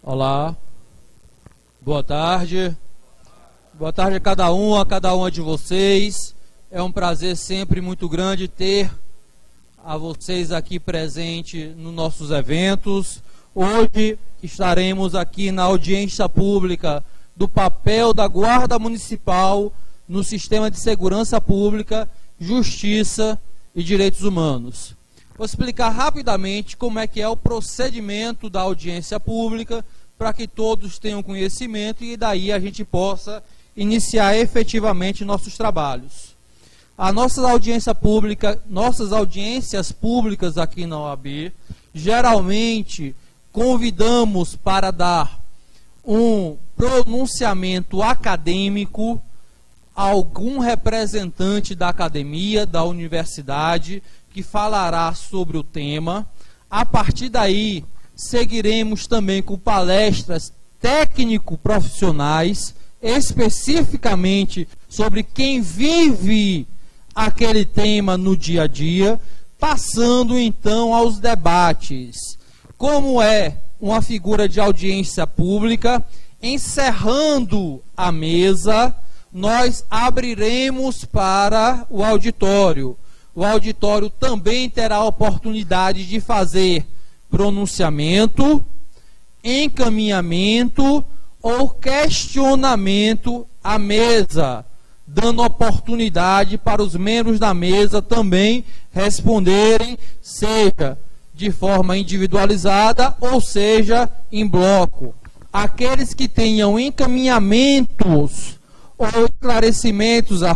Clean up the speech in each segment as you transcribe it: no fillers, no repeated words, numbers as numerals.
Olá, boa tarde. Boa tarde a cada uma de vocês. É um prazer sempre muito grande ter a vocês aqui presente nos nossos eventos. Hoje estaremos aqui na audiência pública do papel da Guarda Municipal no sistema de segurança pública, justiça e direitos humanos. Vou explicar rapidamente como é que é o procedimento da audiência pública, para que todos tenham conhecimento e daí a gente possa iniciar efetivamente nossos trabalhos. Nossas audiências públicas aqui na OAB, geralmente convidamos para dar um pronunciamento acadêmico a algum representante da academia, da universidade, que falará sobre o tema. A partir daí, seguiremos também com palestras técnico-profissionais, especificamente sobre quem vive aquele tema no dia a dia, passando então aos debates. Como é uma figura de audiência pública, encerrando a mesa, nós abriremos para o auditório. O auditório também terá a oportunidade de fazer pronunciamento, encaminhamento ou questionamento à mesa, dando oportunidade para os membros da mesa também responderem, seja de forma individualizada ou seja em bloco. Aqueles que tenham encaminhamentos ou esclarecimentos a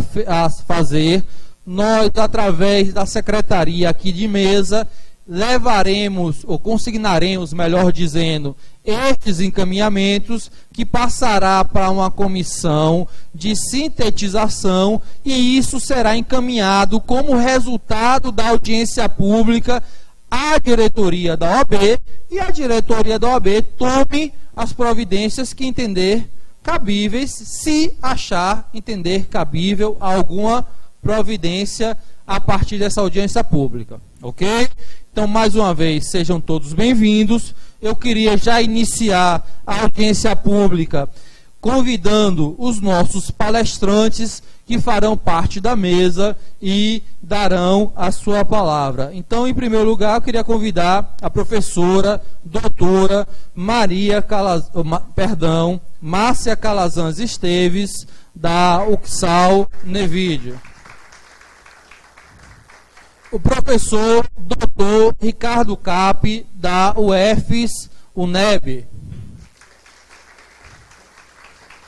fazer, nós, através da secretaria aqui de mesa, levaremos, ou consignaremos, melhor dizendo, estes encaminhamentos, que passará para uma comissão de sintetização, e isso será encaminhado como resultado da audiência pública à diretoria da OAB, e a diretoria da OAB tome as providências que entender cabíveis, se entender cabível alguma providência a partir dessa audiência pública, ok? Então, mais uma vez, sejam todos bem-vindos. Eu queria já iniciar a audiência pública convidando os nossos palestrantes que farão parte da mesa e darão a sua palavra. Então, em primeiro lugar, eu queria convidar a professora, doutora Márcia Calazans Esteves, da UXAL Nevídio. O professor doutor Ricardo Cap, da UFES UNEB.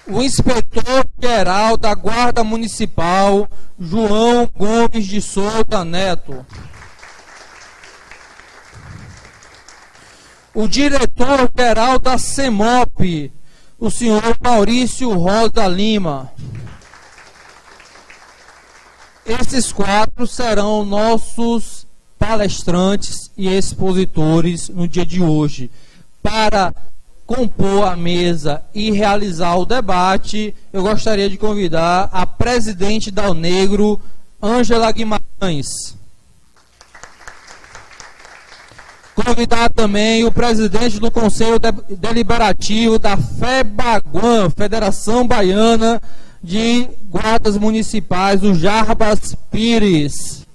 O inspetor-geral da Guarda Municipal, João Gomes de Souza Neto. O diretor-geral da CEMOP, o senhor Maurício Rosa Lima. Esses quatro serão nossos palestrantes e expositores no dia de hoje. Para compor a mesa e realizar o debate, eu gostaria de convidar a presidente da UNEGRO, Ângela Guimarães. Convidar também o presidente do Conselho Deliberativo da FEBAGUAM, Federação Baiana de Guardas Municipais, o Jarbas Pires.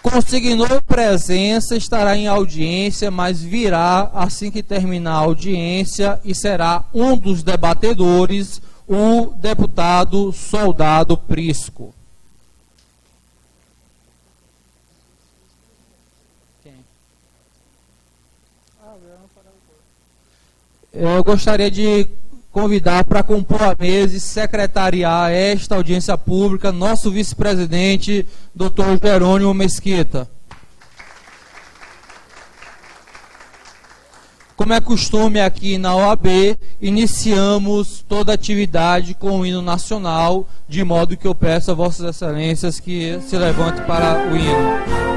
Consignou presença, estará em audiência, mas virá assim que terminar a audiência e será um dos debatedores, o deputado Soldado Prisco. Eu gostaria de convidar para compor a mesa e secretariar esta audiência pública nosso vice-presidente, Dr. Jerônimo Mesquita. Como é costume aqui na OAB, iniciamos toda a atividade com o hino nacional, de modo que eu peço a Vossas Excelências que se levante para o hino.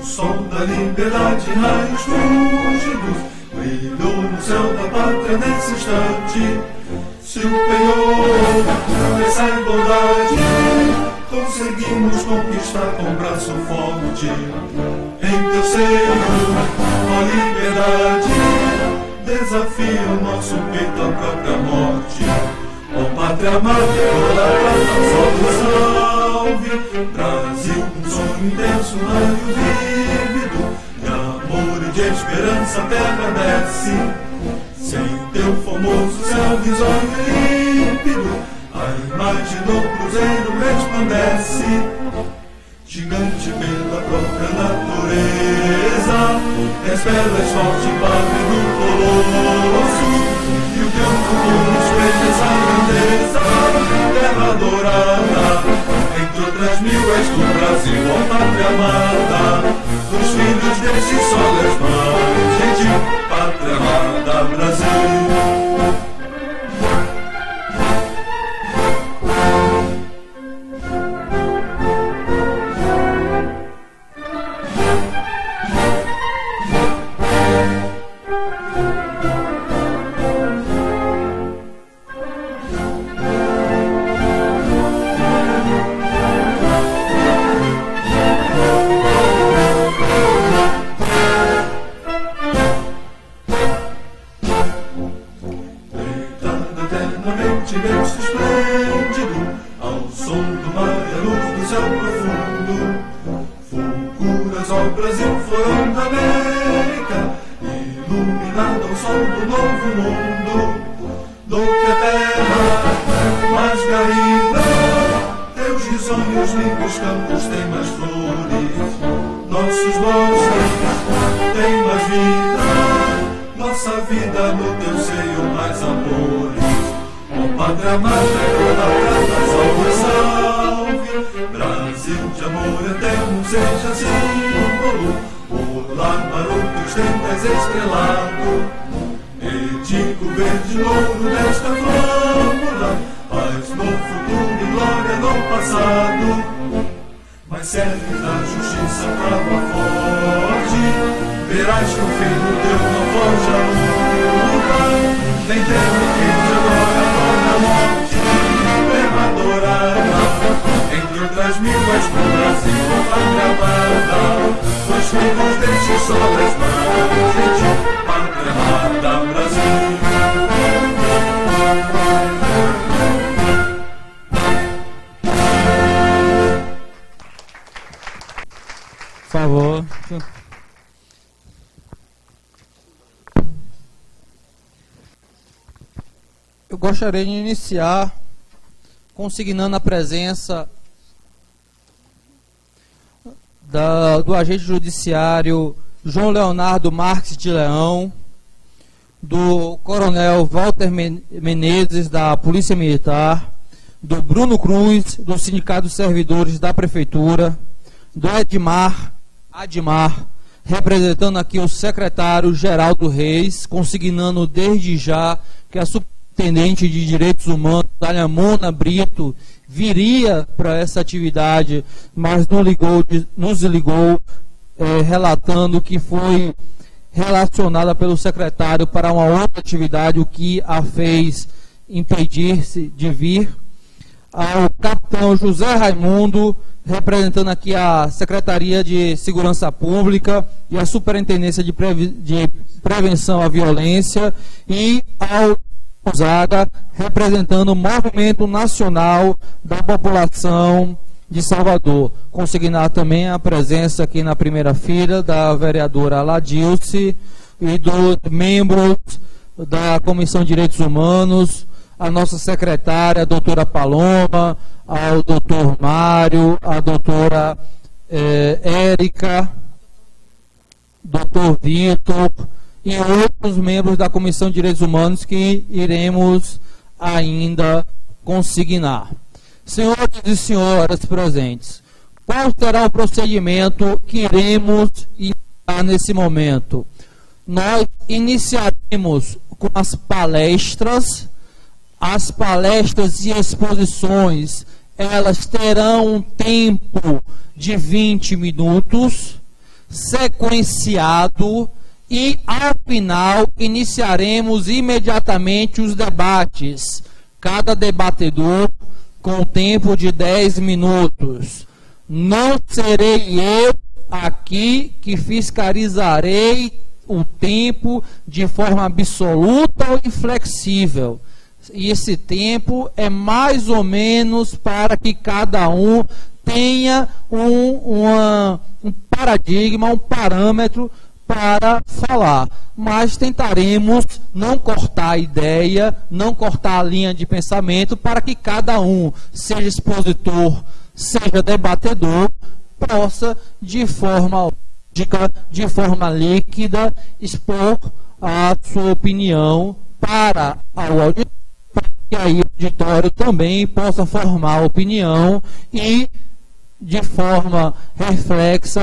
sol da liberdade, raios fúlgidos, brilhou no céu da pátria nesse instante. Se o penhor dessa igualdade conseguimos conquistar com braço forte, em teu seio, ó liberdade, desafia o nosso peito à própria morte. Ó pátria amada, idolatrada, salve, salve, Brasil, um sonho intenso, raio vívido, de amor e de esperança a terra desce. Sem teu famoso céu risonho e límpido, a imagem do cruzeiro resplandece. Gigante pela própria natureza, és bela, és forte, padre do colosso, e o teu futuro espelha essa grandeza. Terra adorada, entre outras mil és do Brasil, ó pátria amada, dos filhos deste sol és mais gentil, pátria amada, Brasil. Eu gostaria de iniciar consignando a presença do agente judiciário João Leonardo Marques de Leão, do coronel Walter Menezes, da Polícia Militar, do Bruno Cruz, do Sindicato dos Servidores da Prefeitura, do Admar, representando aqui o secretário Geraldo Reis, consignando desde já que a Superintendente de Direitos Humanos, Mona Brito, viria para essa atividade, mas nos ligou relatando que foi relacionada pelo secretário para uma outra atividade, o que a fez impedir-se de vir. Ao capitão José Raimundo, representando aqui a Secretaria de Segurança Pública e a Superintendência de Prevenção à Violência, e ao Gonzaga, representando o Movimento Nacional da População de Salvador. Consignar também a presença aqui na primeira fila da vereadora Ladilce e dos membros da Comissão de Direitos Humanos, a nossa secretária, a doutora Paloma, ao doutor Mário, a doutora Érica, doutor Vitor e outros membros da Comissão de Direitos Humanos que iremos ainda consignar. Senhores e senhoras presentes, qual será o procedimento que iremos iniciar nesse momento? Nós iniciaremos com as palestras e exposições, elas terão um tempo de 20 minutos, sequenciado e, ao final, iniciaremos imediatamente os debates. Cada debatedor com tempo de 10 minutos. Não serei eu aqui que fiscalizarei o tempo de forma absoluta ou inflexível. E esse tempo é mais ou menos para que cada um tenha um paradigma, um parâmetro para falar. Mas tentaremos não cortar a ideia, não cortar a linha de pensamento, para que cada um, seja expositor, seja debatedor, possa, de forma lógica, de forma líquida, expor a sua opinião para o auditório, para que aí o auditório também possa formar opinião e, de forma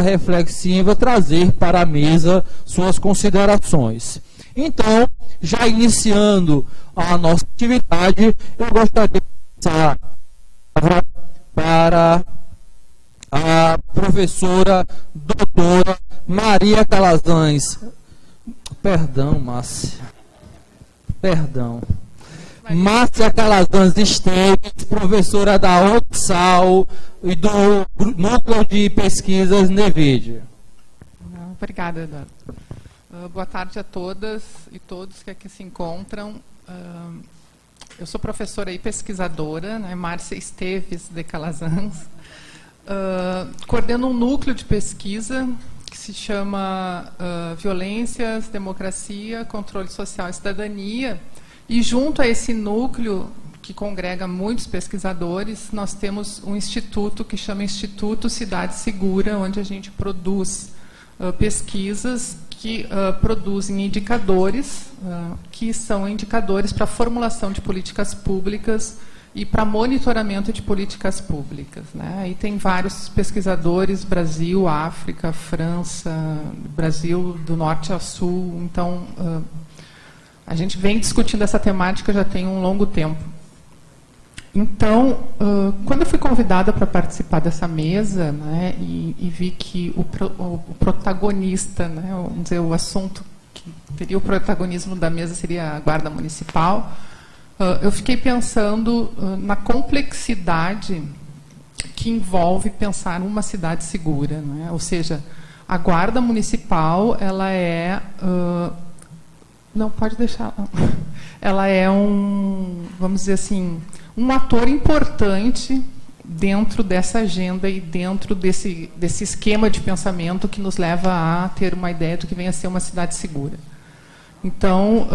reflexiva, trazer para a mesa suas considerações. Então, já iniciando a nossa atividade, eu gostaria de passar para a professora doutora Maria Calazans. Perdão, Márcia. Perdão. Márcia Calazans Esteves, professora da UFSAL e do Núcleo de Pesquisas NEVID. Obrigada, Eduardo. Boa tarde a todas e todos que aqui se encontram. Eu sou professora e pesquisadora, né, Márcia Esteves de Calazans. Coordeno um núcleo de pesquisa que se chama Violências, Democracia, Controle Social e Cidadania. E junto a esse núcleo, que congrega muitos pesquisadores, nós temos um instituto que chama Instituto Cidade Segura, onde a gente produz pesquisas que produzem indicadores, que são indicadores para a formulação de políticas públicas e para monitoramento de políticas públicas, né? E tem vários pesquisadores, Brasil, África, França, Brasil do norte ao sul. Então, a gente vem discutindo essa temática já tem um longo tempo. Então, quando eu fui convidada para participar dessa mesa, né, e vi que o protagonista, né, vamos dizer, o assunto que teria o protagonismo da mesa seria a Guarda Municipal, eu fiquei pensando na complexidade que envolve pensar uma cidade segura, né? Ou seja, a Guarda Municipal, ela é... não, pode deixar. Ela é vamos dizer assim, um ator importante dentro dessa agenda e dentro desse esquema de pensamento que nos leva a ter uma ideia do que vem a ser uma cidade segura. Então,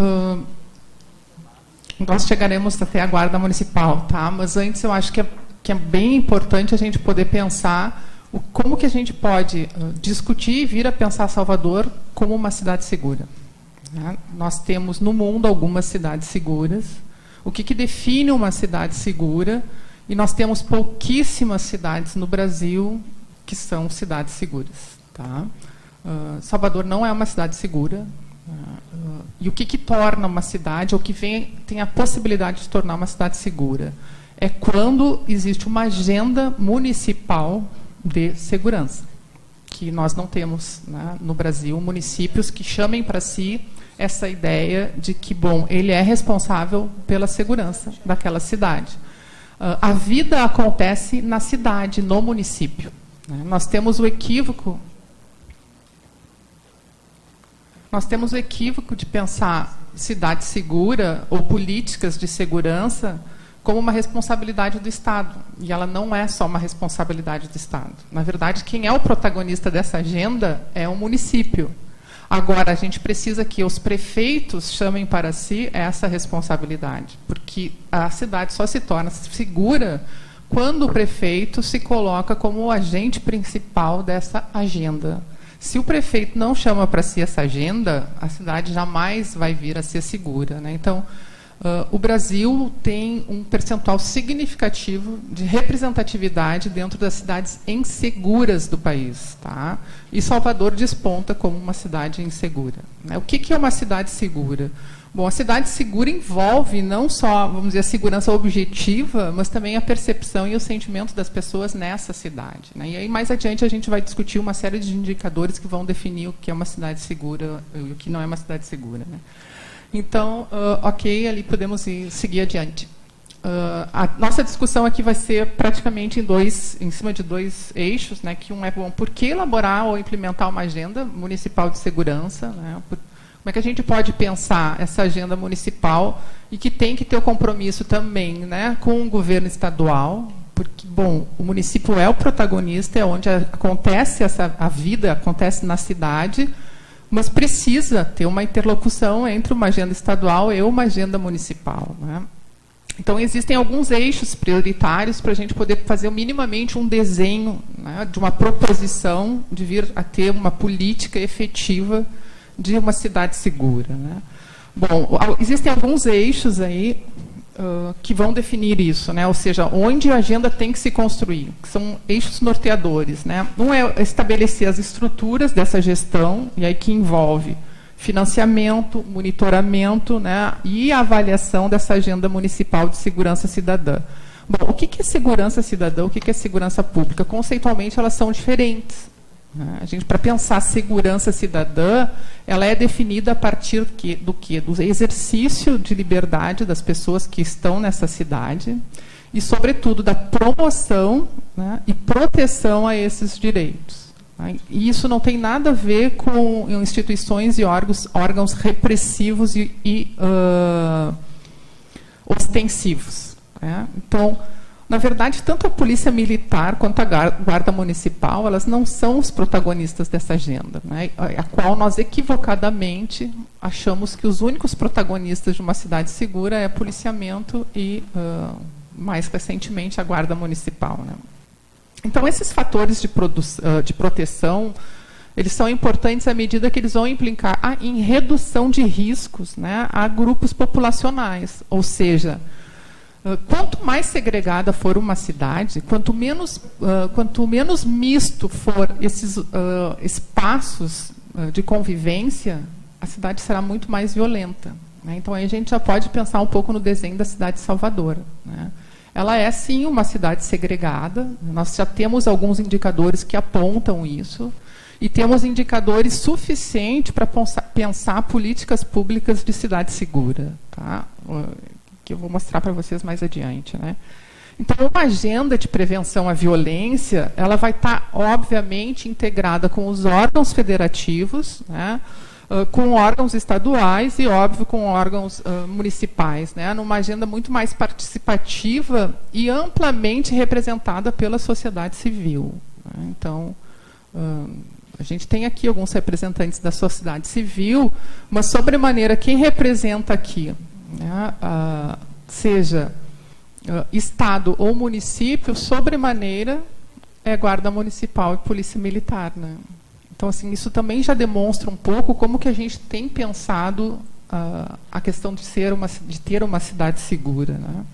nós chegaremos até a Guarda Municipal, tá? Mas antes eu acho que é bem importante a gente poder pensar como que a gente pode discutir e vir a pensar Salvador como uma cidade segura. Né? Nós temos no mundo algumas cidades seguras. O que define uma cidade segura? E nós temos pouquíssimas cidades no Brasil que são cidades seguras. Tá? Salvador não é uma cidade segura. E o que torna uma cidade, ou que tem a possibilidade de tornar uma cidade segura? É quando existe uma agenda municipal de segurança, que nós não temos, né, no Brasil, municípios que chamem para si essa ideia de que, bom, ele é responsável pela segurança daquela cidade. A vida acontece na cidade, no município. Né? Nós temos o equívoco de pensar cidade segura ou políticas de segurança como uma responsabilidade do Estado. E ela não é só uma responsabilidade do Estado. Na verdade, quem é o protagonista dessa agenda é o município. Agora, a gente precisa que os prefeitos chamem para si essa responsabilidade, porque a cidade só se torna segura quando o prefeito se coloca como o agente principal dessa agenda. Se o prefeito não chama para si essa agenda, a cidade jamais vai vir a ser segura, né? Então, o Brasil tem um percentual significativo de representatividade dentro das cidades inseguras do país. Tá? E Salvador desponta como uma cidade insegura. Né? O que é uma cidade segura? Bom, a cidade segura envolve não só, vamos dizer, a segurança objetiva, mas também a percepção e o sentimento das pessoas nessa cidade, né? E aí, mais adiante, a gente vai discutir uma série de indicadores que vão definir o que é uma cidade segura e o que não é uma cidade segura, né? Então, ok, ali podemos seguir adiante. A nossa discussão aqui vai ser praticamente em cima de dois eixos, né? Que um é, bom, por que elaborar ou implementar uma agenda municipal de segurança, né? Como é que a gente pode pensar essa agenda municipal e que tem que ter o compromisso também, né, com o governo estadual, porque, bom, o município é o protagonista, é onde acontece a vida, acontece na cidade, mas precisa ter uma interlocução entre uma agenda estadual e uma agenda municipal, né? Então, existem alguns eixos prioritários para a gente poder fazer minimamente um desenho, né, de uma proposição de vir a ter uma política efetiva de uma cidade segura, né? Bom, existem alguns eixos aí que vão definir isso, né? Ou seja, onde a agenda tem que se construir, que são eixos norteadores, né? Um é estabelecer as estruturas dessa gestão, e aí que envolve financiamento, monitoramento, né, e a avaliação dessa agenda municipal de segurança cidadã. Bom, o que é segurança cidadã, o que é segurança pública? Conceitualmente, elas são diferentes. A gente, para pensar segurança cidadã, ela é definida a partir do quê? Do exercício de liberdade das pessoas que estão nessa cidade e, sobretudo, da promoção, né, e proteção a esses direitos. E isso não tem nada a ver com instituições e órgãos repressivos e ostensivos, né? Então, na verdade, tanto a polícia militar quanto a guarda municipal, elas não são os protagonistas dessa agenda, né? A qual nós equivocadamente achamos que os únicos protagonistas de uma cidade segura é policiamento e, mais recentemente, a guarda municipal, né? Então, esses fatores de proteção, eles são importantes à medida que eles vão implicar em redução de riscos, né, a grupos populacionais. Ou seja, quanto mais segregada for uma cidade, quanto menos misto for esses espaços de convivência, a cidade será muito mais violenta, né? Então, aí a gente já pode pensar um pouco no desenho da cidade de Salvador, né? Ela é, sim, uma cidade segregada. Nós já temos alguns indicadores que apontam isso. E temos indicadores suficientes para pensar políticas públicas de cidade segura, tá? Que eu vou mostrar para vocês mais adiante, né? Então, uma agenda de prevenção à violência, ela vai estar, obviamente, integrada com os órgãos federativos, né? Com órgãos estaduais e, óbvio, com órgãos municipais, né? Numa agenda muito mais participativa e amplamente representada pela sociedade civil, né? Então, a gente tem aqui alguns representantes da sociedade civil, mas, sobremaneira, quem representa aqui, né, seja Estado ou município, sobremaneira, é Guarda Municipal e Polícia Militar, né? Então, assim, isso também já demonstra um pouco como que a gente tem pensado a questão de ter uma cidade segura, né?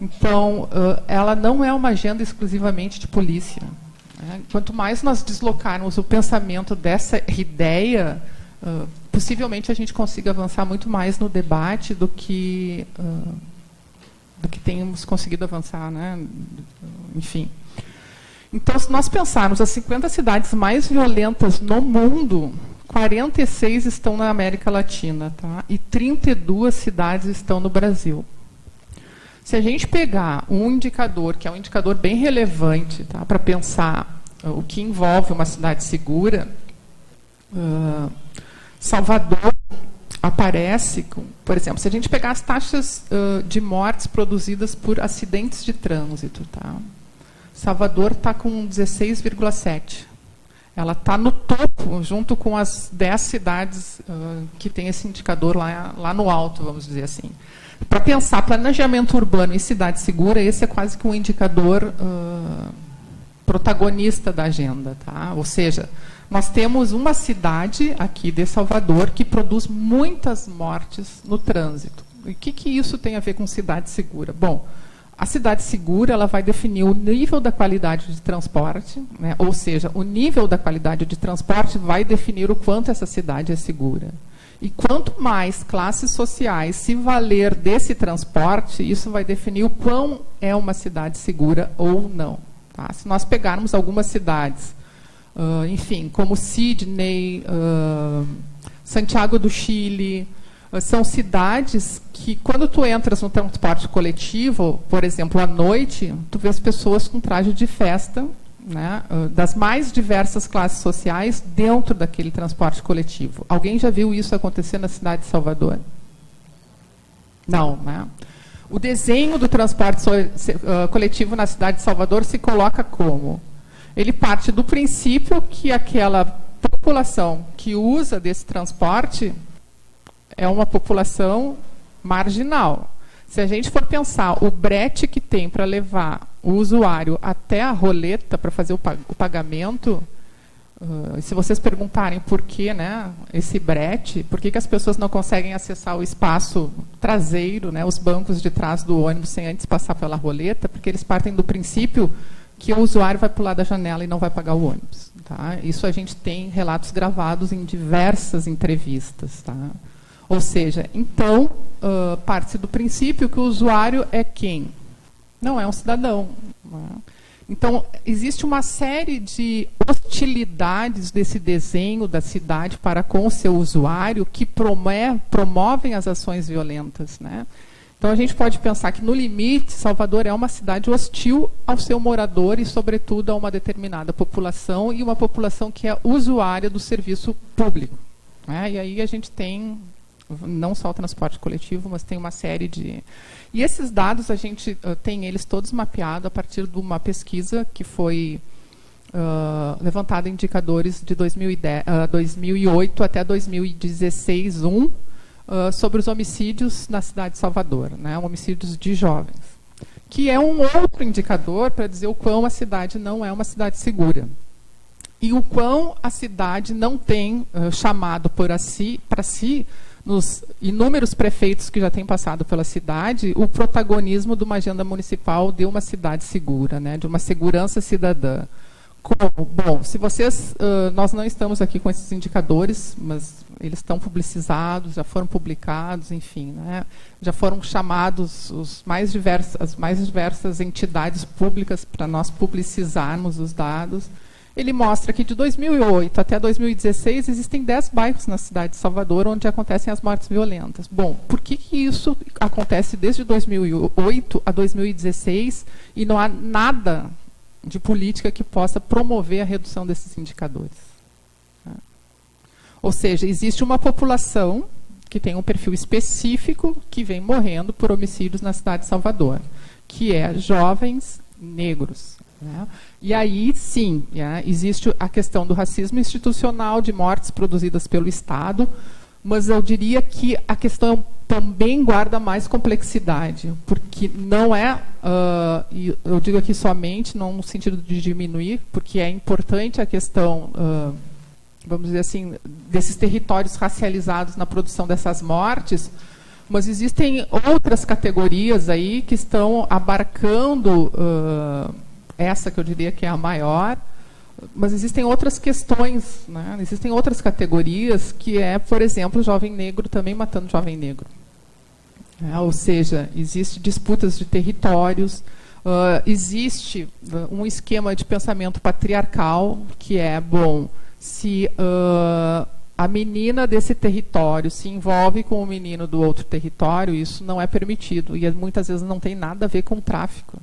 Então, ela não é uma agenda exclusivamente de polícia, né? Quanto mais nós deslocarmos o pensamento dessa ideia, possivelmente a gente consiga avançar muito mais no debate do que temos conseguido avançar, né? Enfim. Então, se nós pensarmos as 50 cidades mais violentas no mundo, 46 estão na América Latina, tá? E 32 cidades estão no Brasil. Se a gente pegar um indicador, que é um indicador bem relevante, tá, para pensar o que envolve uma cidade segura, Salvador aparece, por exemplo, se a gente pegar as taxas de mortes produzidas por acidentes de trânsito, tá? Salvador está com 16,7. Ela está no topo, junto com as 10 cidades que tem esse indicador lá no alto, vamos dizer assim. Para pensar planejamento urbano e cidade segura, esse é quase que um indicador protagonista da agenda, tá? Ou seja, nós temos uma cidade aqui de Salvador que produz muitas mortes no trânsito. E o que isso tem a ver com cidade segura? Bom, a cidade segura, ela vai definir o nível da qualidade de transporte, né? Ou seja, o nível da qualidade de transporte vai definir o quanto essa cidade é segura. E quanto mais classes sociais se valer desse transporte, isso vai definir o quão é uma cidade segura ou não. Tá? Se nós pegarmos algumas cidades, enfim, como Sydney, Santiago do Chile, são cidades que, quando tu entras no transporte coletivo, por exemplo, à noite, tu vê as pessoas com traje de festa, né, das mais diversas classes sociais dentro daquele transporte coletivo. Alguém já viu isso acontecer na cidade de Salvador? Não, né? O desenho do transporte coletivo na cidade de Salvador se coloca como? Ele parte do princípio que aquela população que usa desse transporte é uma população marginal. Se a gente for pensar o brete que tem para levar o usuário até a roleta para fazer o pagamento, se vocês perguntarem por que, né, esse brete, por que as pessoas não conseguem acessar o espaço traseiro, né, os bancos de trás do ônibus sem antes passar pela roleta, porque eles partem do princípio que o usuário vai pular da janela e não vai pagar o ônibus. Tá? Isso a gente tem relatos gravados em diversas entrevistas. Tá? Ou seja, então, parte do princípio que o usuário é quem? Não é um cidadão. Né? Então, existe uma série de hostilidades desse desenho da cidade para com o seu usuário que promovem as ações violentas. Né? Então, a gente pode pensar que, no limite, Salvador é uma cidade hostil ao seu morador e, sobretudo, a uma determinada população, e uma população que é usuária do serviço público. Né? E aí a gente tem não só o transporte coletivo, mas tem uma série de... E esses dados, a gente tem eles todos mapeados a partir de uma pesquisa que foi levantada em indicadores de 2008 até 2016, sobre os homicídios na cidade de Salvador, né, homicídios de jovens, que é um outro indicador para dizer o quão a cidade não é uma cidade segura. E o quão a cidade não tem chamado para si, nos inúmeros prefeitos que já têm passado pela cidade, o protagonismo de uma agenda municipal de uma cidade segura, né, de uma segurança cidadã. Como? Bom, se vocês... nós não estamos aqui com esses indicadores, mas eles estão publicizados, já foram publicados, enfim, né, já foram chamados as mais diversas entidades públicas para nós publicizarmos os dados. Ele mostra que de 2008 até 2016 existem 10 bairros na cidade de Salvador onde acontecem as mortes violentas. Bom, por que isso acontece desde 2008 a 2016 e não há nada de política que possa promover a redução desses indicadores? Ou seja, existe uma população que tem um perfil específico que vem morrendo por homicídios na cidade de Salvador, que é jovens negros. Né? E aí, sim, existe a questão do racismo institucional, de mortes produzidas pelo Estado, mas eu diria que a questão também guarda mais complexidade, porque não é, e eu digo aqui somente, não no sentido de diminuir, porque é importante a questão, vamos dizer assim, desses territórios racializados na produção dessas mortes, mas existem outras categorias aí que estão abarcando essa que eu diria que é a maior, mas existem outras questões, né? Existem outras categorias que é, por exemplo, o jovem negro também matando jovem negro. Ou seja, existem disputas de territórios, existe um esquema de pensamento patriarcal que é, bom, se a menina desse território se envolve com o menino do outro território, isso não é permitido, e muitas vezes não tem nada a ver com tráfico.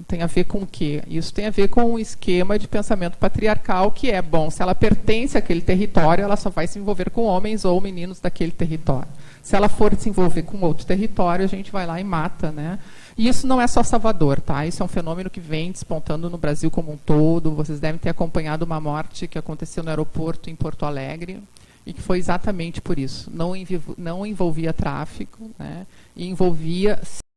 Tem a ver com o quê? Isso tem a ver com um esquema de pensamento patriarcal que é, bom, se ela pertence àquele território, ela só vai se envolver com homens ou meninos daquele território. Se ela for se envolver com outro território, a gente vai lá e mata, né? E isso não é só Salvador, tá? Isso é um fenômeno que vem despontando no Brasil como um todo. Vocês devem ter acompanhado uma morte que aconteceu no aeroporto em Porto Alegre, e que foi exatamente por isso. Não envolvia tráfico, né? E envolvia